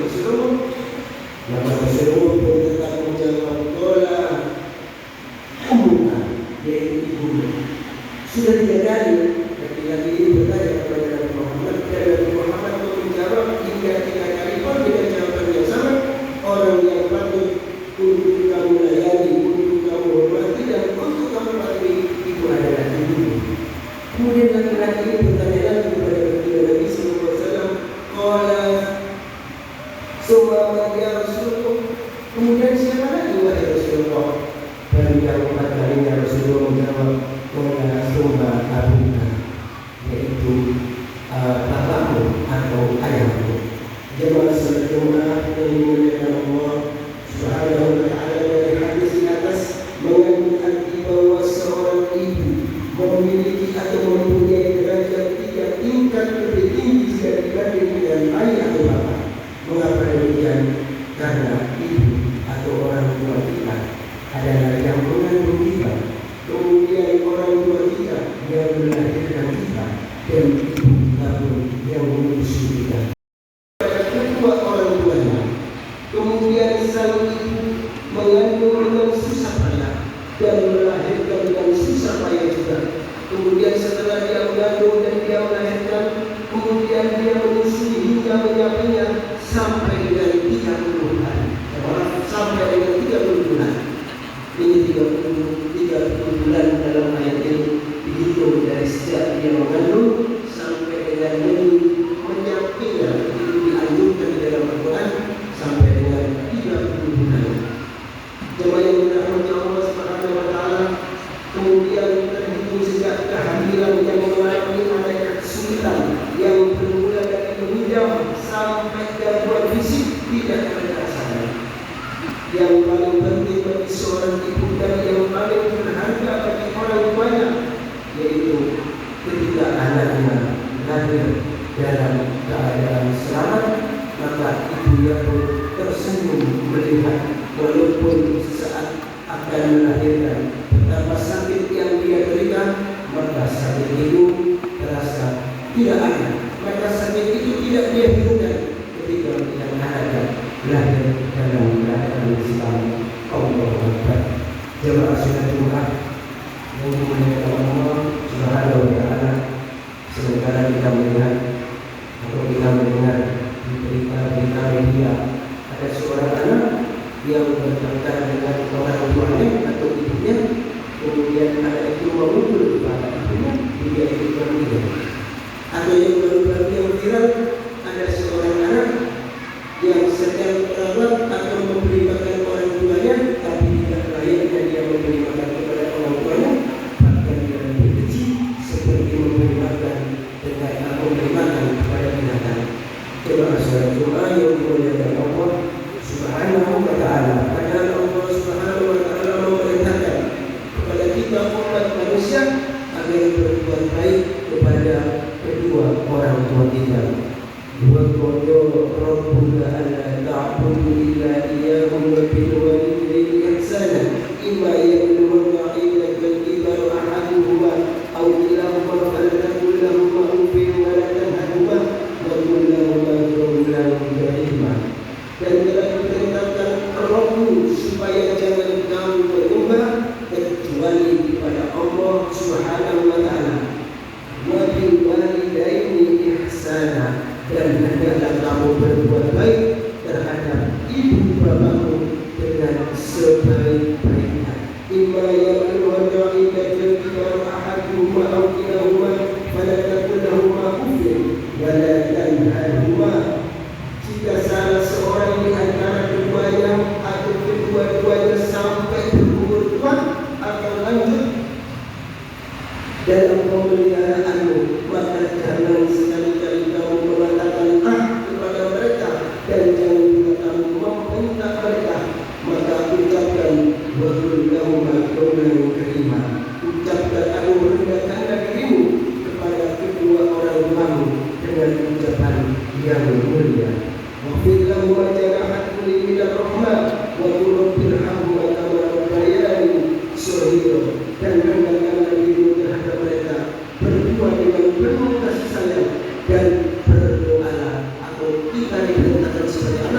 Rasulullah. Maka Rasulullah pun tetap menjawab qala ummuka, yaitu ibunya. Sudah 3 kali laki-laki ini bertanya kepada Nabi Muhammad, dan Nabi Muhammad pun menjawab hingga 3 kali pun dengan jawaban yang sama. Orang yang patut untuk kamu layani, untuk kamu hormati, dan untuk kamu patuhi itu adalah ibumu. Kemudian laki-laki ini bertanya lagi kepada Nabi sallallahu alaihi wasallam, qala summa ya Rasulullah, kemudian siapa lagi wahai Rasulullah? Dan yang 4 kalinya Rasulullah menjawab qala summa abuka, yaitu bapakmu atau ayahmu. Jemaah salat Jumat yang dimuliakan Allah Subhanahu wa taala, dari hadis di atas mengandung arti bahwa seorang ibu memiliki atau mempunyai derajat 3 tingkat lebih tinggi jika dibanding dengan ayah atau bapak. Mengapa demikian? Karena ibu atau orang tua kita adalah yang mengandung kita, kemudian orang tua kita yang melahirkan kita, dan ibu kita pun yang mengurus kita. Kedua orang tuanya, kemudian sang ibu mengandung dengan susah payah dan melahirkan dengan susah payah juga. Kemudian setelah dia mengandung dan dia melahirkan, kemudian dia menyusui hingga menyapainya sampai dengan 30 hari, sampai dengan 30 bulan. Ini 30 bulan dalam ayat ini dihitung dari sejak dia mengandung sampai dengan menyapainya. Itu dianjurkan di dalam Al-Quran sampai dengan 30 bulan. Jemaah yang dirahmati Allah Subhanahu wa taala, kemudian terhitung sejak kehamilan yang mengalami adanya kesulitan yang bermula dari menghijau sampai gangguan fisik tidak terrasakan. Yang paling penting bagi seorang ibu dan yang paling berharga bagi orang tuanya, yaitu ketika anaknya lahir dalam keadaan selamat, maka ibunya pun tersenyum melihat walaupun saat akan melahirkan betapa sakit yang dia derita, maka sakit itu terasa tidak ada, maka sakit itu tidak dia hiraukan ketika melihat anaknya lahir dalam keadaan selamat. Allahu Akbar. Jemaah salat Jumat yang dimuliakan Allah Subhanahu wa taala, sementara kita melihat atau kita mendengar di berita-berita media ada seorang anak yang bertengkar dengan orang tuanya atau ibunya, kemudian anak itu memukul kepada ibunya, dia itu meninggal. Atau yang baru-baru yang viral, ada seorang anak yang sedang merawat atau memberi makan orang tuanya, tapi tidak layaknya dia memberi makan kepada orang tuanya, bahkan dia lebih kecil seperti memberi makan dengan memberi makan kepada binatang. Jemaah salat Jumat yang dimuliakan Allah Subhanahu wa taala, padahal Allah Subhanahu wa taala memerintahkan kepada kita umat manusia agar berbuat baik kepada kedua orang tua kita. Wa qala rabbuka alla ta'budu illa iyyahu wa bil walidayni ihsana imma yablughanna 'indaka al-kibara ahaduhuma aw kilahuma fala taqul lahumā uffin wa la tanharhumā wa qul lahumā qawlan karīmā. Dan telah diperintahkan Rabbu supaya jangan kamu menyembah kecuali kepada Allah Subhanahu wa taala. Wa bil walidayni ihsana, dan hendaklah kamu berbuat baik terhadap ibu bapakmu dengan sebaik-baiknya. Imma yablughanna 'indaka al-kibara ahaduhuma aw kilahuma fala taqul lahumā uffin wa la tanharhumā. Jika salah seorang di antara keduanya atau kedua-duanya sampai berumur tua atau lanjut dalam pemeliharaanmu, maka jangan sekali-kali kamu mengatakan kepada mereka, dan jangan juga kamu membentak mereka. Maka ucapkan wa qul lahumā qawlan karīmā, ucapkan atau merendahkanlah dirimu kepada kedua orang tuamu dengan ucapan yang mulia. Wafid lahumā janāha dhulli minal rahmah wa qul rabbi irhamhumā kamā rabbayānī shaghīrā, dan rendahkanlah dirimu terhadap mereka berdua dengan penuh kasih sayang, dan berdoalah atau kita diperintahkan sebagai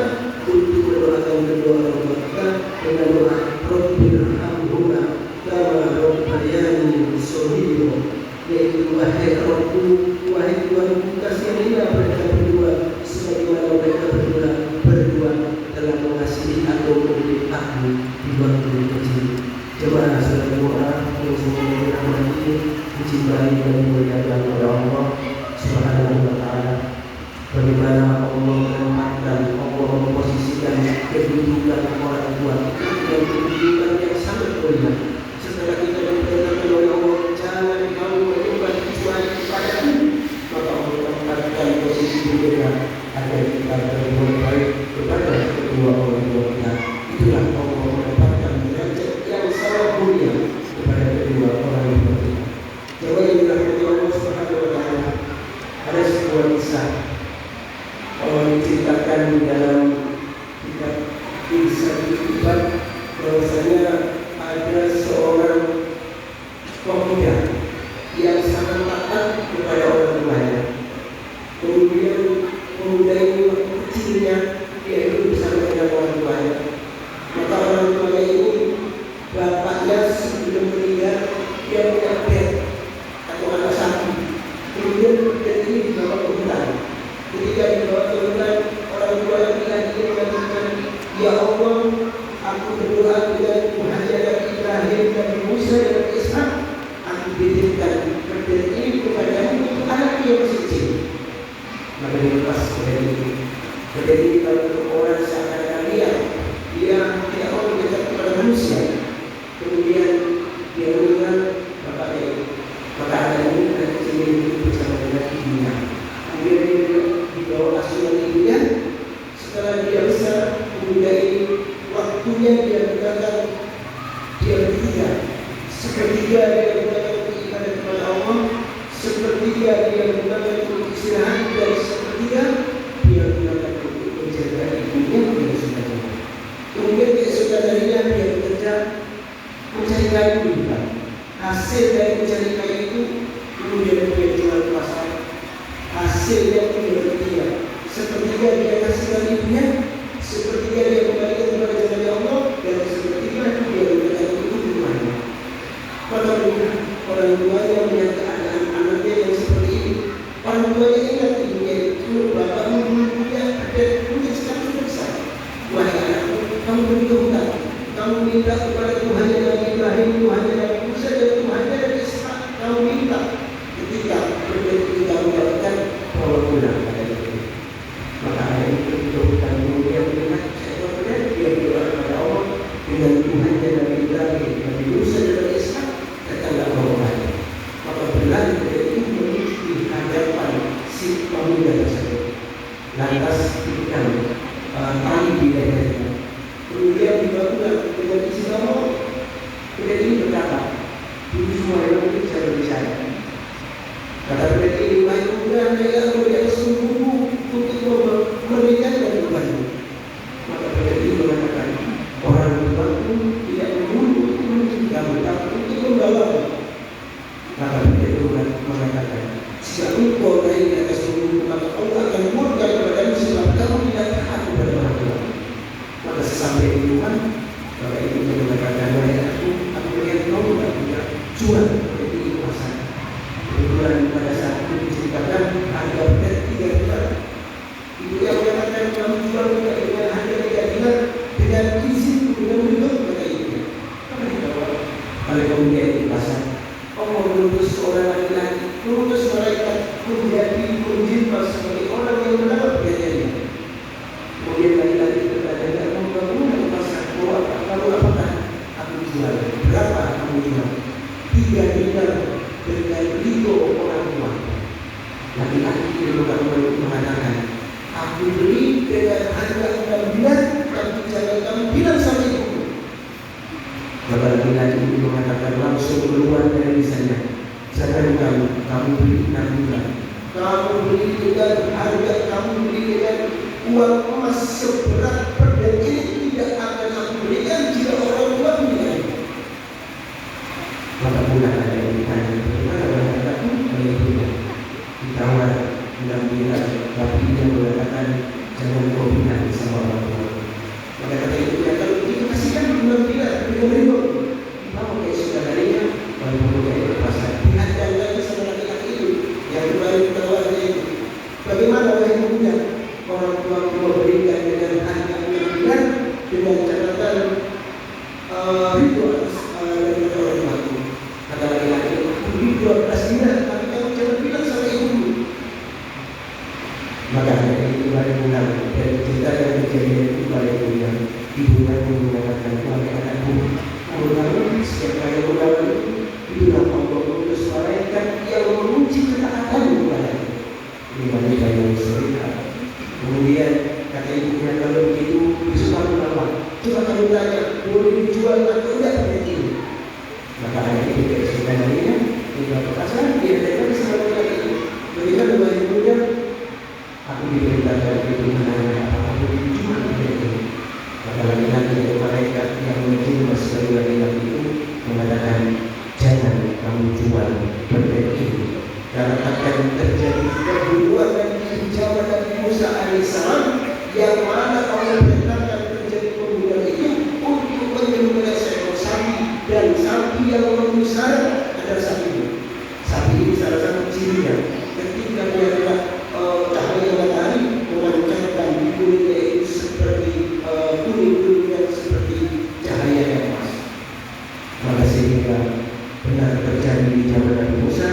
Tidak bisa diubah bahwasanya ada seorang pemuda yang sangat taat kepada orang tuanya. Kemudian pemuda ini waktu kecilnya dia hidup bersama dengan orang tuanya. Maka orang tuanya ini, bapaknya sebelum meninggal dia punya pet atau anak sapi. Kemudian pet ini dibawa ke hutan. Ketika dibawa ke hutan, orang tua yang lagi mengatakan, ya Allah, aku berdoa dengan Tuhannya Nabi Ibrahim dan Musa dan Ishak, aku titipkan pet ini kepadamu untuk anak yang masih kecil. Maka dilepas pet ini. Pet ini kalau orang seakan-akan dia tidak mau dekat kepada manusia. Kemudian dia meninggal bapaknya itu. Maka anak ini anak kecil itu bersama dengan ibunya. Kemudian dia dibawa asuhan ibunya. Setelah dia besar, pemuda ini waktunya dia berdagang, dia bertiga. Sepertiga dia berdagang untuk ibadah kepada Allah, sepertiga dia berdagang untuk istirahat, dan sepertiga dia berdagang untuk menjaga ibunya yang sudah tua. Kemudian keesokan harinya dia bekerja mencari kayu di hutan. Hasil dari mencari kayu itu kemudian dia jual ke pasar. Hasilnya dia bertiga. Sepertiga dia kasihkan ibunya, sepertiga dia kembalikan kepada jalan Allah, dan sepertiga dia berikan untuk rumahnya. Maka orang tuanya melihat keadaan anaknya yang seperti ini. Orang tuanya ingat ibunya itu, bapakmu dulu punya sekarang sudah besar. Wahai anakku, kamu pergi ke hutan, kamu minta kepada Tuhannya Nabi Ibrahim, Tuhannya Nabi Musa, dan Tuhannya Nabi Ishak. Kamu minta, ketika kamu dapatkan, bawa pulang. Maka ayah itu ke hutan, kemudian melihat sebenarnya dia berdoa kepada Allah dengan Tuhannya Nabi Ibrahim, Nabi Musa, dan Nabi Ishak. Datanglah orang. Maka berlari dari itu menuju di hadapan si pemuda tersebut. Lantas ikan tali di lehernya. Kemudian dibangunlah dengan isi Allah. Kemudian ini berkata, ini semua yang mungkin saya berbicara. Kata mereka ini, wahai pemuda, mereka di atas tubuhmu untuk meringankan bebanmu. Maka mereka ini mengatakan, orang tuaku tidak menunggu kamu, tapi untuk membawamu. Maka mereka itu mengatakan, jika engkau naik di atas tubuhmu, maka Allah akan murka kepadamu sebab kamu tidak taat kepada orang tua. Maka sesampai di rumah, maka ibu mengatakan, wahai aku melihat kamu tidak punya jual di pasar. Kebetulan pada saat itu diceritakan harga berat 3 dinar. Ibu yang mengatakan kamu jual dengan harga 3 dinar dengan izin dengan minum kepada ibunya. Maka dibawa oleh pemuda di pasar. Allah mengutus seorang laki-laki, mengutus malaikat menjadi penjimat sebagai orang yang mendapat perjanjiannya. Kemudian laki-laki berkata, kamu bangun ke pasar, kamu apakah aku jual? Berapa kamu jual? 3 dinar dengan ridho orang tua. Laki-laki itu mengatakan, aku beli dengan harga 6 dinar, tapi jangan kamu bilang sama ibuku. Maka laki-laki itu mengatakan, langsung keluar dari sana. Jangan kamu beli 6 dinar. Kamu beli dengan harga, kamu beli dengan uang emas seberat dan ini tidak akan aku berikan jika orang tua meninggal. Maka pulang ada yang ditanya, bagaimana kataku oleh ibunya? Ditawar 6 dinar, tapi dia mengatakan jangan kau bilang sama orang tua. Maka kata ibunya, kalau begitu kasihkan 6 dinar dengan ribu. Dibawa ke saudaranya, lalu pemuda itu ke pasar. Dihadang lagi sama laki-laki itu yang kembali ditawarnya itu. Bagaimana wahai pemuda? Orang tua memberikan dengan harga 6 dinar dengan catatan ribu dari orang tua. Kata laki-laki, beri 12 dinar, tapi kamu jangan bilang sama ibumu. Maka itu kembali pulang dan cerita yang kejadian itu kembali pulang. Ibunya mengatakan, wahai anakku, kamu setiap kali pulang itulah Allah mengutus malaikat yang menguji ketaatanmu kepadanya. Ini wanita yang solehah. Kemudian kata ibunya, kalau begitu besok kamu lawan. Coba kamu tanya, boleh dijual atau tidak punya ini? Maka anak itu keesokan harinya dia ke pasar, dia datang sama laki-laki itu. Bagaimana wahai pemuda? Aku diperintahkan itu menanya apakah boleh dijual punya ini? kuning-kuning yang seperti cahaya yang emas. Maka sehingga benar terjadi di zaman Nabi Musa,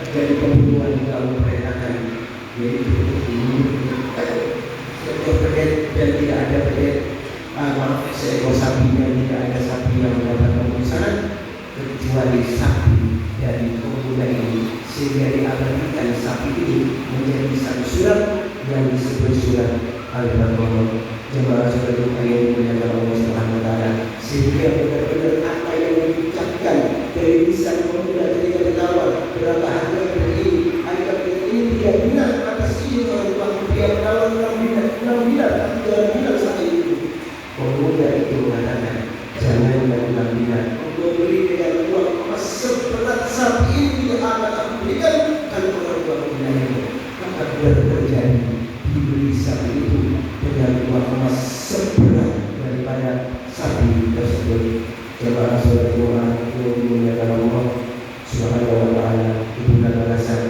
terjadi pembunuhan yang Allah perintahkan, yaitu seekor pedet dan tidak ada pedet, seekor sapi dan tidak ada sapi yang mendapatkan pemesanan kecuali sapi dari pemuda ini, sehingga diabadikan sapi ini menjadi satu surat yang disebut surat Al-Baqarah. Jemaah saudara yang dimuliakan Allah Subhanahu wa taala, sehingga benar-benar apa yang diucapkan dari lisan pemuda ketika bertawar berapa harga ini, harga ini tidak benar atas ini orang tua dia bertawar 6 dinar, tapi jangan bilang saat itu. Pemuda itu mengatakan jangan 6 dinar, untuk beli dengan uang emas seberat sapi ini tidak akan aku berikan kalau orang tua pemuda itu. Maka terjadi dibeli sapi itu dengan uang emas seberat daripada sapi tersebut. Jemaah saudara yang dimuliakan Allah Subhanahu wa taala, itulah balasan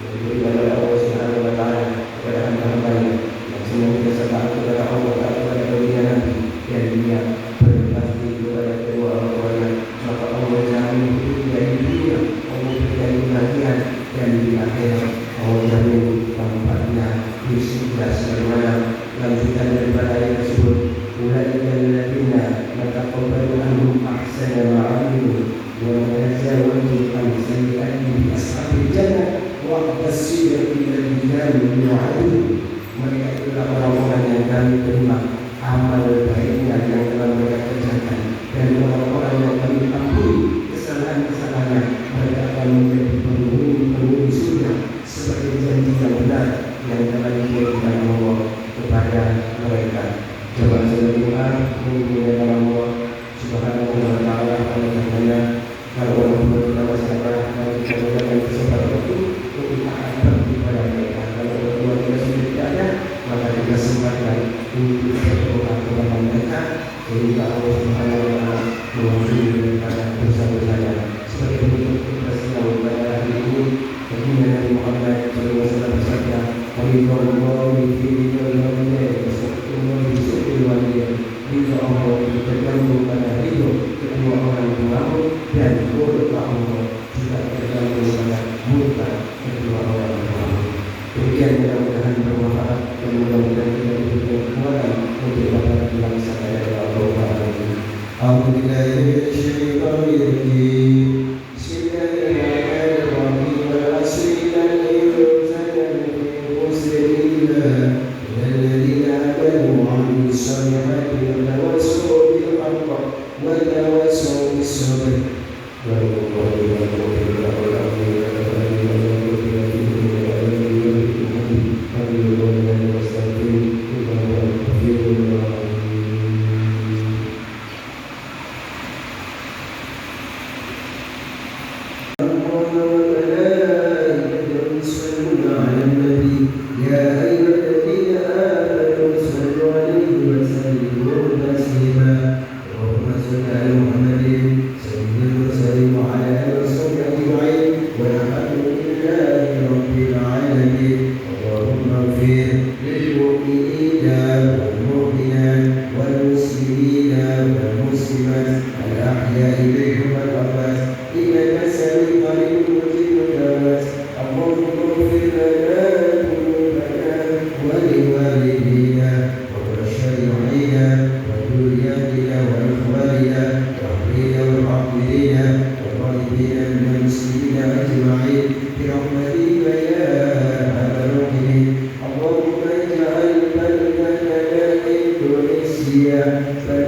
yang diberikan oleh Allah Subhanahu wa taala kepada hamba-hambanya yang senantiasa taat kepada Allah, taat kepada baginda Nabi, dan dia berbakti kepada kedua orang tuanya. Maka Allah jamin hidupnya di dunia, Allah berikan kebahagiaan, dan di akhirat Allah jamin tempatnya di surga sebagaimana lanjutan daripada ayat tersebut. Ulaika alladziina nataqabbalu anhum ahsana ma 'amilu wa natajawwazu an sayyi'atihim bi ashabil jannah wa as-sidqi alladzi kanu yu'adun. Mereka itulah orang-orang yang kami terima amal baiknya yang telah mereka kerjakan, dan orang-orang yang kami ampuni kesalahan-kesalahannya, mereka akan menjadi penghuni surga sebagai janji yang benar yang telah diberikan Allah kepada mereka. Jemaah sekalian, memuliakan Allah Subhanahu wa taala, karena kalau orang tua kita masih ada, kalau kita menggunakan kesempatan itu untuk akan berbakti kepada mereka. Kalau orang tua kita sudah tidak ada, maka kita sempatkan untuk berdoa kepada mereka, sehingga Allah Subhanahu wa taala mengampuni daripada dosa-dosanya. Sebagai bentuk kita sedang pada hari ini, baginda Nabi Muhammad SAW bersabda, "Wallahu fi ridho Allah tergantung pada ridho kedua orang tuamu, dan murka Allah juga tergantung pada murka kedua orang tuamu." Demikian, mudah-mudahan bermanfaat dan mudah-mudahan kita diberikan kekuatan untuk dapat melaksanakan dari Allah Taala. Alhamdulillah. Indonesia.